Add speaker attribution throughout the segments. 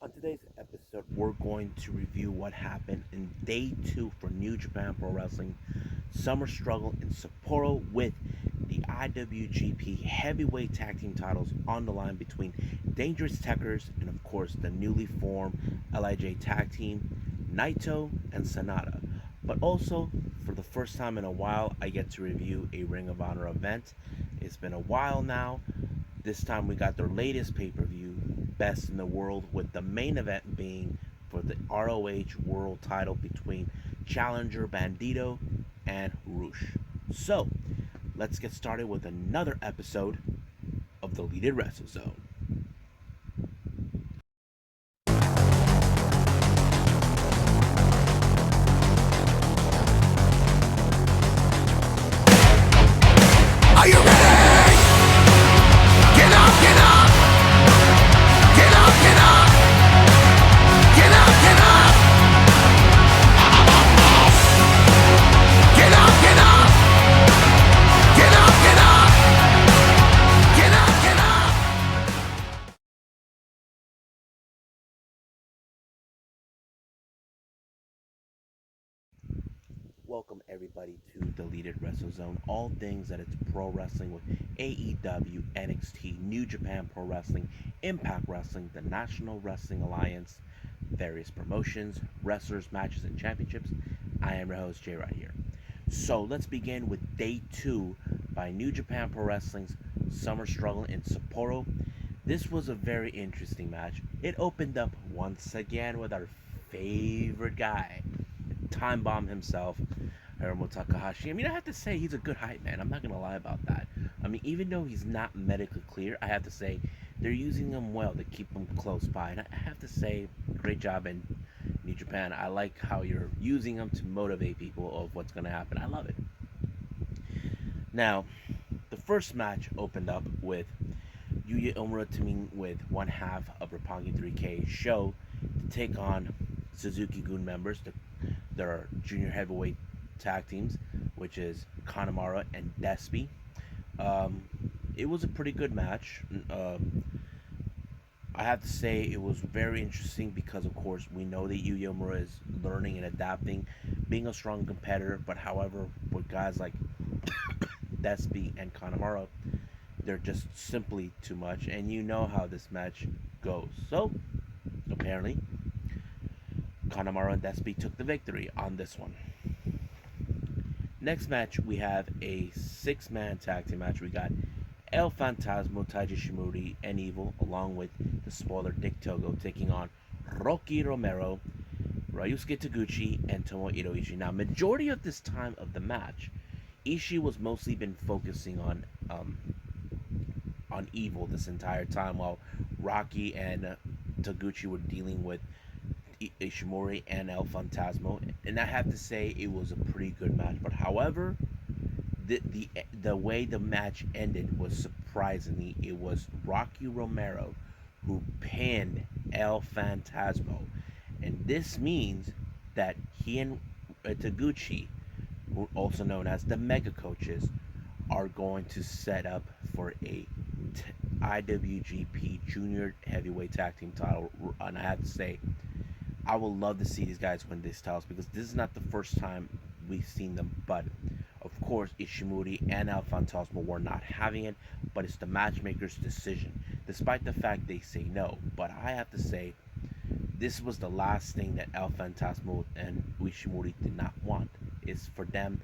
Speaker 1: On today's episode, we're going to review what happened in day two for New Japan Pro Wrestling Summer Struggle in Sapporo with the IWGP Heavyweight Tag Team titles on the line between Dangerous Tekkers and, of course, the newly formed LIJ Tag Team, Naito and Sanada. But also, for the first time in a while, I get to review a Ring of Honor event. It's been a while now. This time we got their latest pay-per-view, Best in the World, with the main event being for the ROH World title between challenger Bandito and Roosh. So, let's get started with another episode of the Deleted Wrestle Zone.
Speaker 2: Are you ready? Get up, get up! Get up, get up! Get up, get up! Get up, get up! Get up, get up! Get up, get up!
Speaker 1: Welcome everybody to Deleted Wrestle Zone. All things that it's pro wrestling with AEW, NXT, New Japan Pro Wrestling, Impact Wrestling, the National Wrestling Alliance, various promotions, wrestlers, matches, and championships. I am your host, Jay, right here. So let's begin with day two by New Japan Pro Wrestling's Summer Struggle in Sapporo. This was a very interesting match. It opened up once again with our favorite guy, Time Bomb himself, Hiromu Takahashi. I mean, I have to say he's a good hype man. I'm not gonna lie about that. I mean, even though he's not medically clear, I have to say they're using him well to keep him close by. And I have to say, great job in New Japan. I like how you're using him to motivate people of what's gonna happen. I love it. Now, the first match opened up with Yuya Uemura teaming with one half of Roppongi 3K show to take on Suzuki Gun members, their junior heavyweight tag teams, which is Kanemaru and Despy. Um, it was a pretty good match. I have to say it was very interesting because, of course, we know that Yuya Uemura is learning and adapting, being a strong competitor. But however, with guys like Despy and Kanemaru, they're just simply too much, and you know how this match goes. So, apparently, Kanemaru and Despy took the victory on this one. Next match, we have a six-man tag team match. We got El Fantasma, Taiji Shimori, and Evil, along with the spoiler Dick Togo, taking on Rocky Romero, Ryusuke Taguchi, and Tomohiro Ishii. Now, majority of this time of the match, Ishii was mostly been focusing on Evil this entire time, while Rocky and Taguchi were dealing with Ishimori and El Fantasma, and I have to say it was a pretty good match. But however, the way the match ended was surprisingly, it was Rocky Romero who pinned El Fantasma, and this means that he and Taguchi, also known as the Mega Coaches, are going to set up for a IWGP Junior Heavyweight Tag Team title, and I have to say, I would love to see these guys win these titles because this is not the first time we've seen them. But of course, Ishimori and El Fantasma were not having it, but it's the matchmaker's decision, despite the fact they say no. But I have to say, this was the last thing that El Fantasma and Ishimori did not want. Is for them,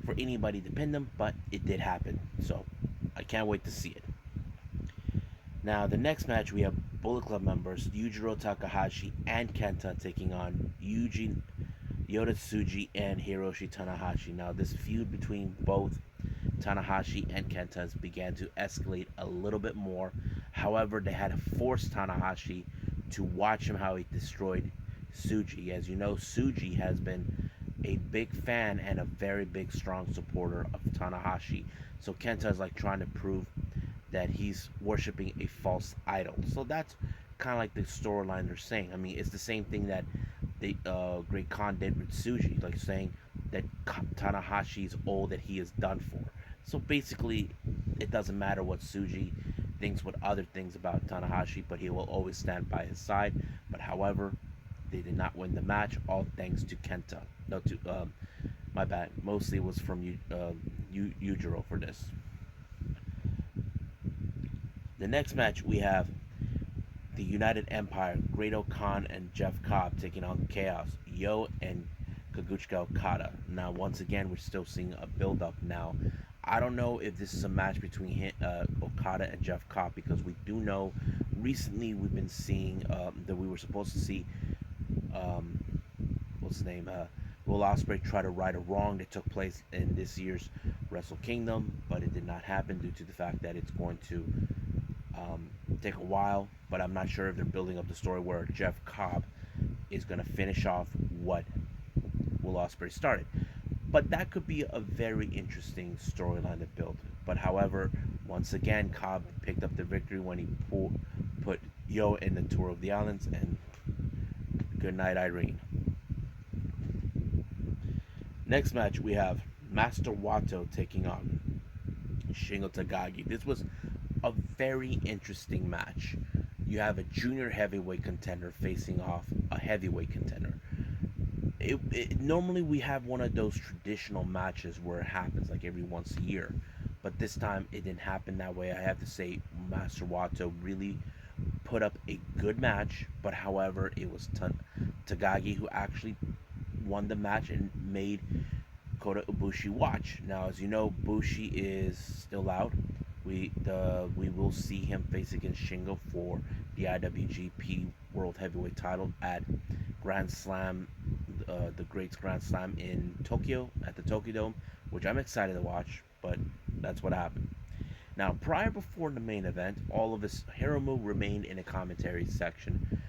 Speaker 1: for anybody to pin them, but it did happen. So I can't wait to see it. Now, the next match, we have Bullet Club members Yujiro Takahashi and Kenta taking on Yuji Yota Tsuji and Hiroshi Tanahashi. Now, this feud between both Tanahashi and Kenta began to escalate a little bit more. However, they had to force Tanahashi to watch him how he destroyed Tsuji. As you know, Tsuji has been a big fan and a very big, strong supporter of Tanahashi. So Kenta is like trying to prove that he's worshiping a false idol. So that's kind of like the storyline they're saying. I mean, it's the same thing that the Great Khan did with Tsuji, like saying that Tanahashi is all that he is done for. So basically, it doesn't matter what Tsuji thinks what other things about Tanahashi, but he will always stand by his side. But however, they did not win the match, all thanks to Kenta. No, to my bad. Mostly was from Yujiro for this. The next match we have the United Empire, Great Khan and Jeff Cobb taking on Chaos, Yo and Kaguchika Okada. Now, once again, we're still seeing a build up now. I don't know if this is a match between Okada and Jeff Cobb because we do know recently we've been seeing that we were supposed to see um, what's his name Will Ospreay try to right a wrong that took place in this year's Wrestle Kingdom, but it did not happen due to the fact that it's going to take a while. But I'm not sure if they're building up the story where Jeff Cobb is going to finish off what Will Ospreay started. But that could be a very interesting storyline to build. But however, once again, Cobb picked up the victory when he put Yo in the Tour of the Islands, and good night, Irene. Next match, we have Master Wato taking on Shingo Takagi. This was a very interesting match. You have a junior heavyweight contender facing off a heavyweight contender. Normally we have one of those traditional matches where it happens like every once a year, but this time it didn't happen that way. I have to say Master Wato really put up a good match, but however it was Takagi who actually won the match and made Kota Ibushi watch. Now, as you know, Bushi is still out. We will see him face against Shingo for the IWGP World Heavyweight Title at Grand Slam, the Greats Grand Slam in Tokyo at the Tokyo Dome, which I'm excited to watch. But that's what happened. Now, before the main event, all of us Hiromu remained in a commentary section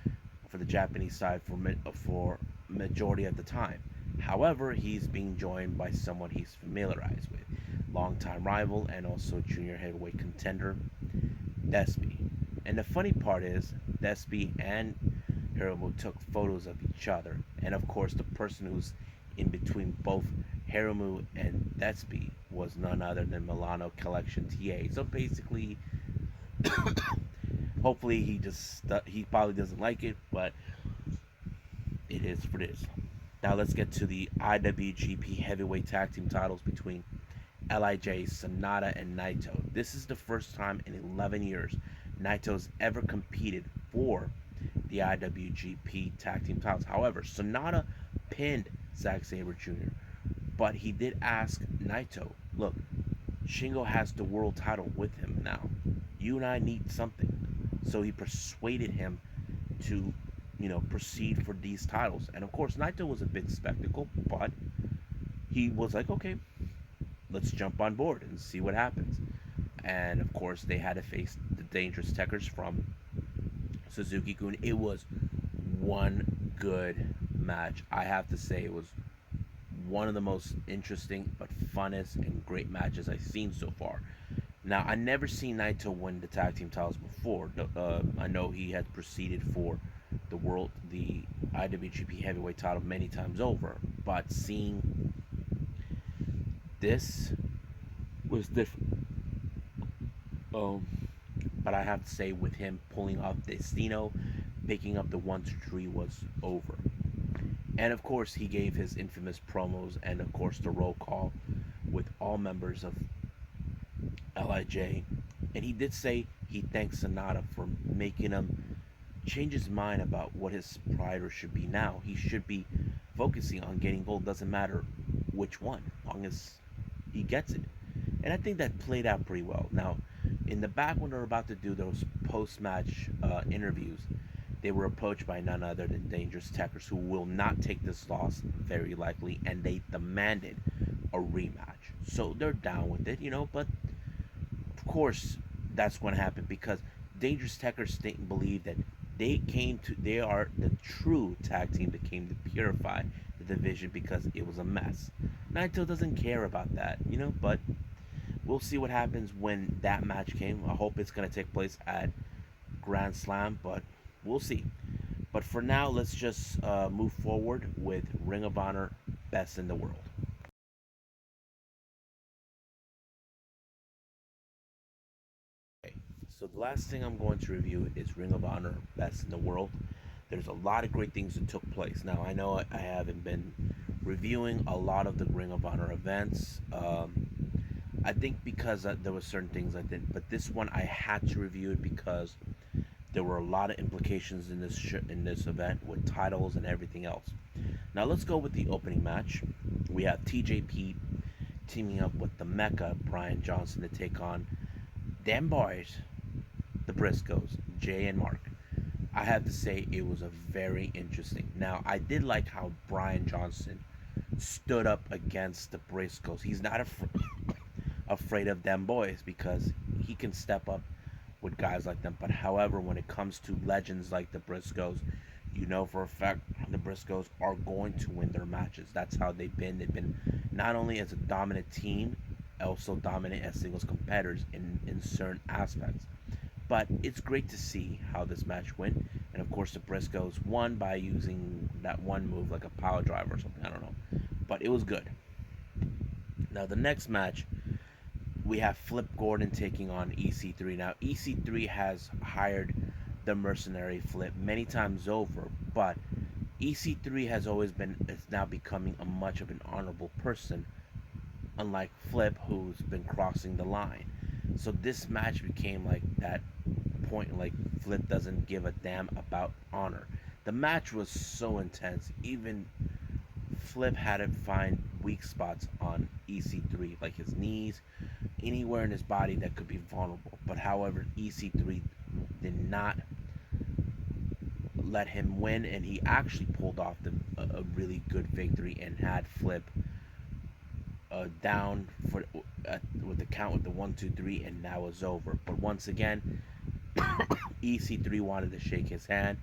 Speaker 1: for the Japanese side for majority of the time. However, he's being joined by someone he's familiarized with, longtime rival and also junior heavyweight contender, Despy. And the funny part is, Despy and Hiromu took photos of each other, and of course, the person who's in between both Hiromu and Despy was none other than Milano Collection TA. So basically, hopefully he probably doesn't like it, but it is what it is. Now let's get to the IWGP Heavyweight Tag Team titles between LIJ, Sonata, and Naito. This is the first time in 11 years Naito's ever competed for the IWGP Tag Team titles. However, Sonata pinned Zack Sabre Jr., but he did ask Naito, look, Shingo has the world title with him now. You and I need something. So he persuaded him to, proceed for these titles. And of course, Naito was a bit skeptical, but he was like, okay, let's jump on board and see what happens. And of course, they had to face the Dangerous Tekkers from Suzuki-gun. It was one good match. I have to say, it was one of the most interesting but funnest and great matches I've seen so far. Now, I never seen Naito win the tag team titles before. I know he had proceeded for the IWGP Heavyweight title many times over, but seeing this was different. But I have to say, with him pulling off Destino, picking up the 1-2-3 was over. And of course, he gave his infamous promos and of course the roll call with all members of LIJ. And he did say he thanks Sonata for making him change his mind about what his priority should be now. He should be focusing on getting gold. Doesn't matter which one, as long as he gets it. And I think that played out pretty well. Now, in the back when they were about to do those post-match interviews, they were approached by none other than Dangerous Tekkers, who will not take this loss very likely, and they demanded a rematch. So they're down with it, but of course that's going to happen because Dangerous Tekkers believe that they are the true tag team that came to purify the division because it was a mess. Naito doesn't care about that, but we'll see what happens when that match came. I hope it's going to take place at Grand Slam, but we'll see. But for now, let's just move forward with Ring of Honor Best in the World. Okay, So the last thing I'm going to review is Ring of Honor Best in the World. There's a lot of great things that took place. Now I know I haven't been reviewing a lot of the Ring of Honor events. I think because there were certain things I didn't, but this one I had to review it because there were a lot of implications in this event with titles and everything else. Now let's go with the opening match. We have TJP teaming up with the Mecca Brian Johnson to take on them boys, the Briscoes, Jay and Mark. I have to say it was a very interesting. Now I did like how Brian Johnson stood up against the Briscoes. He's not afraid of them boys because he can step up with guys like them. But however, when it comes to legends like the Briscoes, you know for a fact the Briscoes are going to win their matches. That's how they've been. They've been not only as a dominant team, also dominant as singles competitors in certain aspects. But it's great to see how this match went. And of course, the Briscoes won by using that one move, like a power driver or something. I don't know. But it was good. Now, the next match, we have Flip Gordon taking on EC3. Now, EC3 has hired the mercenary Flip many times over, but EC3 has always been, is now becoming a much of an honorable person, unlike Flip, who's been crossing the line. So this match became like that point, like Flip doesn't give a damn about honor. The match was so intense, even Flip had to find weak spots on EC3, like his knees, anywhere in his body that could be vulnerable. But however, EC3 did not let him win, and he actually pulled off a really good victory and had Flip down for with the count with the 1, 2, 3, and that was over. But once again, EC3 wanted to shake his hand.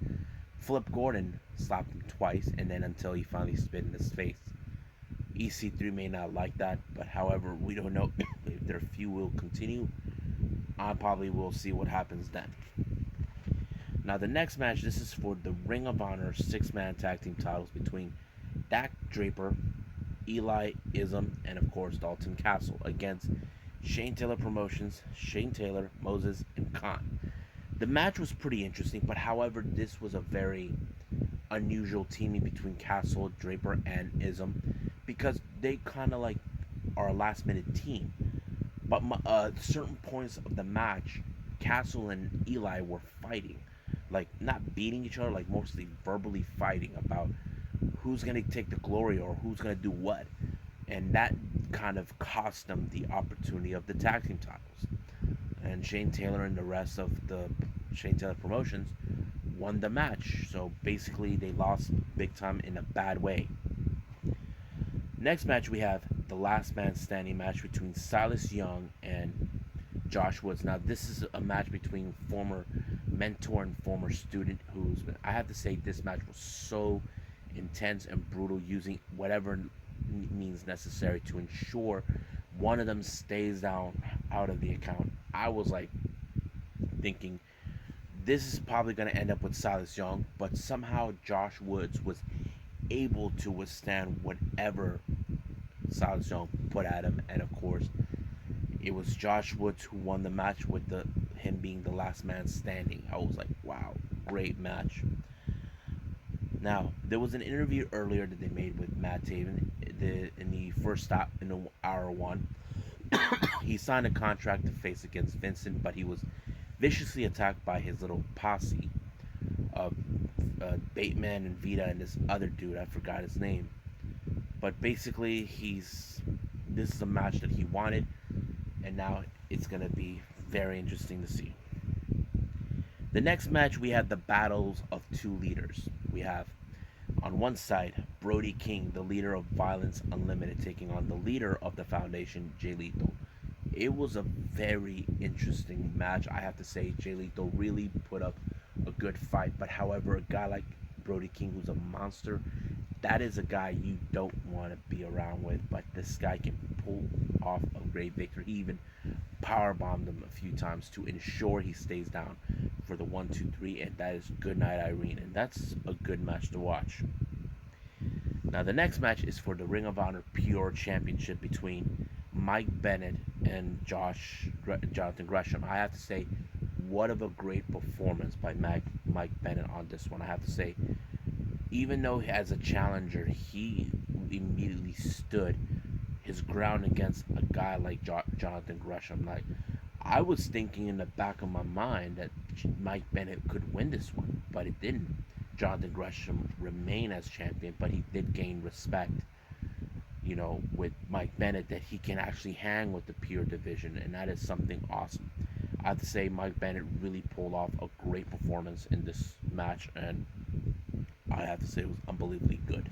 Speaker 1: Flip Gordon slapped him twice, and then until he finally spit in his face. EC3 may not like that, but however, we don't know if their feud will continue. I probably will see what happens then. Now, the next match, this is for the Ring of Honor 6-man tag team titles between Dak Draper, Eli Ism, and of course Dalton Castle against Shane Taylor Promotions, Shane Taylor, Moses, and Khan. The match was pretty interesting, but however, this was a very unusual teaming between Castle, Draper, and Ism because they kind of like are a last minute team. But certain points of the match, Castle and Eli were fighting, like not beating each other, like mostly verbally fighting about who's going to take the glory or who's going to do what. And that kind of cost them the opportunity of the tag team titles. And Shane Taylor and the rest of the Shane Taylor Promotions won the match. So basically, they lost big time in a bad way. Next match, we have the last man standing match between Silas Young and Josh Woods. Now, this is a match between former mentor and former student I have to say, this match was so intense and brutal, using whatever means necessary to ensure one of them stays down out of the account. I was like thinking this is probably going to end up with Silas Young, but somehow Josh Woods was able to withstand whatever Silas Young put at him, and of course it was Josh Woods who won the match with him being the last man standing. I was like, wow, great match. Now, there was an interview earlier that they made with Matt Taven in the first stop in the hour one. He signed a contract to face against Vincent, but he was viciously attacked by his little posse of Bateman and Vita and this other dude. I forgot his name. But basically, this is a match that he wanted, and now it's going to be very interesting to see. The next match, we have the battles of two leaders. We have on one side Brody King, the leader of Violence Unlimited, taking on the leader of the Foundation, Jay Lethal. It was a very interesting match. I have to say, Jay Lethal really put up a good fight. But however, a guy like Brody King, who's a monster, that is a guy you don't want to be around with. But this guy can pull off a great victory. He even powerbombed him a few times to ensure he stays down for the 1, 2, 3, and that is Goodnight Irene, and that's a good match to watch. Now the next match is for the Ring of Honor Pure Championship between Mike Bennett and Jonathan Gresham. I have to say, what of a great performance by Mike Bennett on this one. I have to say, even though as a challenger, he immediately stood his ground against a guy like Jonathan Gresham. Like, I was thinking in the back of my mind that Mike Bennett could win this one, but it didn't. Jonathan Gresham remained as champion, but he did gain respect, with Mike Bennett, that he can actually hang with the pure division, and that is something awesome. I have to say, Mike Bennett really pulled off a great performance in this match, and I have to say it was unbelievably good.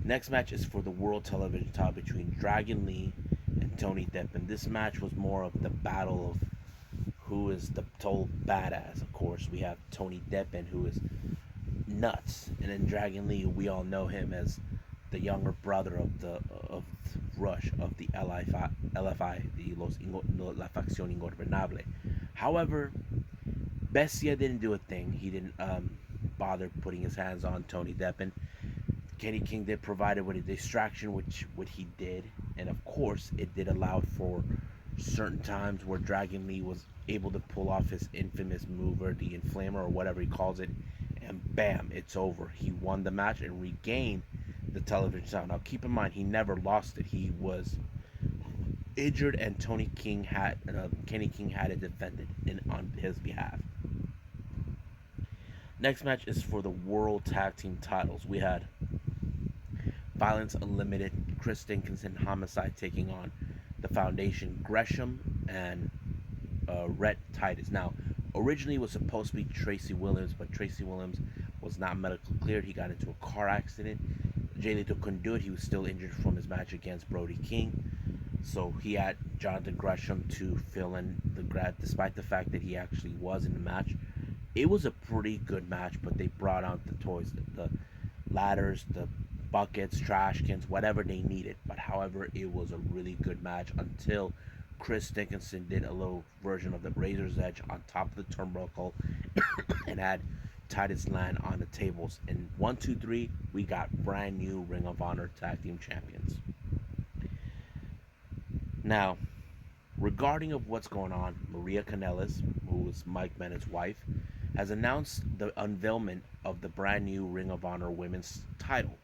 Speaker 1: Next match is for the World Television title between Dragon Lee and Tony Deppen. This match was more of the battle of who is the total badass. Of course, we have Tony Deppen, who is nuts, and then Dragon Lee, we all know him as the younger brother of Rush of the LFI, La Facción Ingobernable. However, Bestia didn't do a thing. He didn't bother putting his hands on Tony Deppen. Kenny King did provide it with a distraction, which what he did, and of course it did allow for certain times where Dragon Lee was able to pull off his infamous mover, the Inflamer or whatever he calls it, and bam, it's over. He won the match and regained the television title. Now keep in mind, he never lost it. He was injured, and Kenny King had it defended on his behalf. Next match is for the World Tag Team titles. We had Violence Unlimited, Chris Dickinson, Homicide taking on the Foundation, Gresham and Rhett Titus. Now, originally it was supposed to be Tracy Williams, but Tracy Williams was not medically cleared. He got into a car accident. Jay Lethal couldn't do it. He was still injured from his match against Brody King. So he had Jonathan Gresham to fill in the grab, despite the fact that he actually was in the match. It was a pretty good match, but they brought out the toys, the ladders, the buckets, trash cans, whatever they needed. But however, it was a really good match until Chris Dickinson did a little version of the Razor's Edge on top of the turnbuckle and had Titus land on the tables. And 1, 2, 3, we got brand new Ring of Honor Tag Team Champions. Now, regarding of what's going on, Maria Kanellis, who is Mike Bennett's wife, has announced the unveilment of the brand new Ring of Honor Women's title.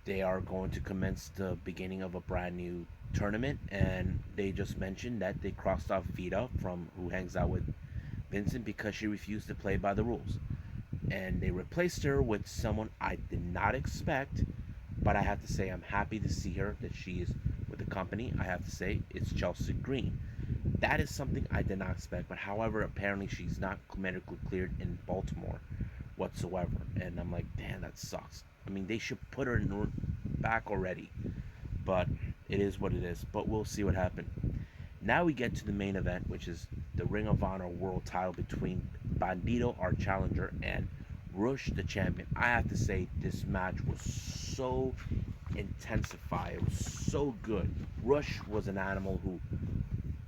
Speaker 1: They are going to commence the beginning of a brand new tournament, and they just mentioned that they crossed off Vita, from who hangs out with Vincent, because she refused to play by the rules. And they replaced her with someone I did not expect, but I have to say I'm happy to see her, that she is with the company. I have to say it's Chelsea Green. That is something I did not expect, but however, apparently she's not medically cleared in Baltimore whatsoever. And I'm like, damn, that sucks. I mean, they should put her back already, but it is what it is. But we'll see what happens. Now we get to the main event, which is the Ring of Honor World Title between Bandito, our challenger, and Rush, the champion. I have to say, this match was so intensified. It was so good. Rush was an animal who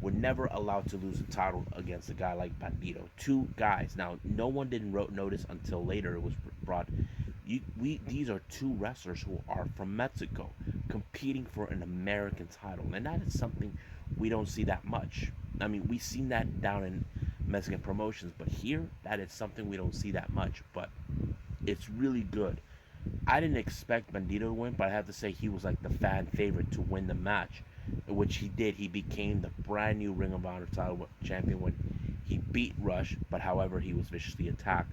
Speaker 1: were never allowed to lose a title against a guy like Bandito. Two guys. Now, no one didn't notice until later it was brought. These are two wrestlers who are from Mexico competing for an American title, and that is something we don't see that much. I mean, we've seen that down in Mexican promotions, but here, that is something we don't see that much, but it's really good. I didn't expect Bandito to win, but I have to say he was like the fan favorite to win the match, which he did. He became the brand new Ring of Honor title champion when he beat Rush, but however, he was viciously attacked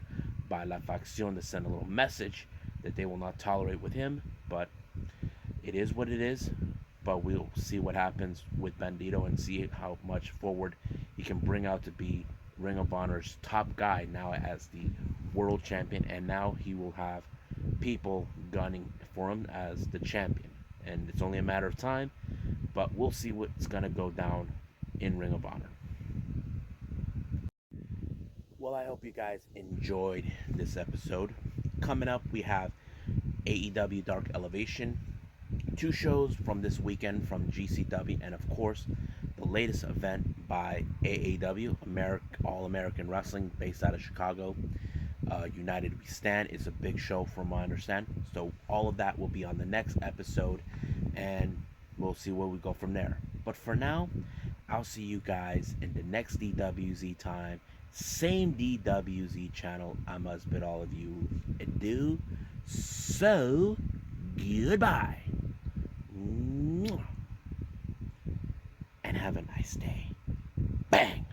Speaker 1: by La Facción to send a little message that they will not tolerate with him, but it is what it is. But we'll see what happens with Bandito and see how much forward he can bring out to be Ring of Honor's top guy now as the world champion, and now he will have people gunning for him as the champion, and it's only a matter of time, but we'll see what's gonna go down in Ring of Honor. Well, I hope you guys enjoyed this episode. Coming up, we have AEW Dark Elevation, two shows from this weekend from GCW, and of course the latest event by AAW, All American Wrestling, based out of Chicago. United We Stand is a big show from what I understand, so all of that will be on the next episode, and we'll see where we go from there. But for now, I'll see you guys in the next DWZ time. Same DWZ channel. I must bid all of you adieu. So, goodbye. And have a nice day. Bang!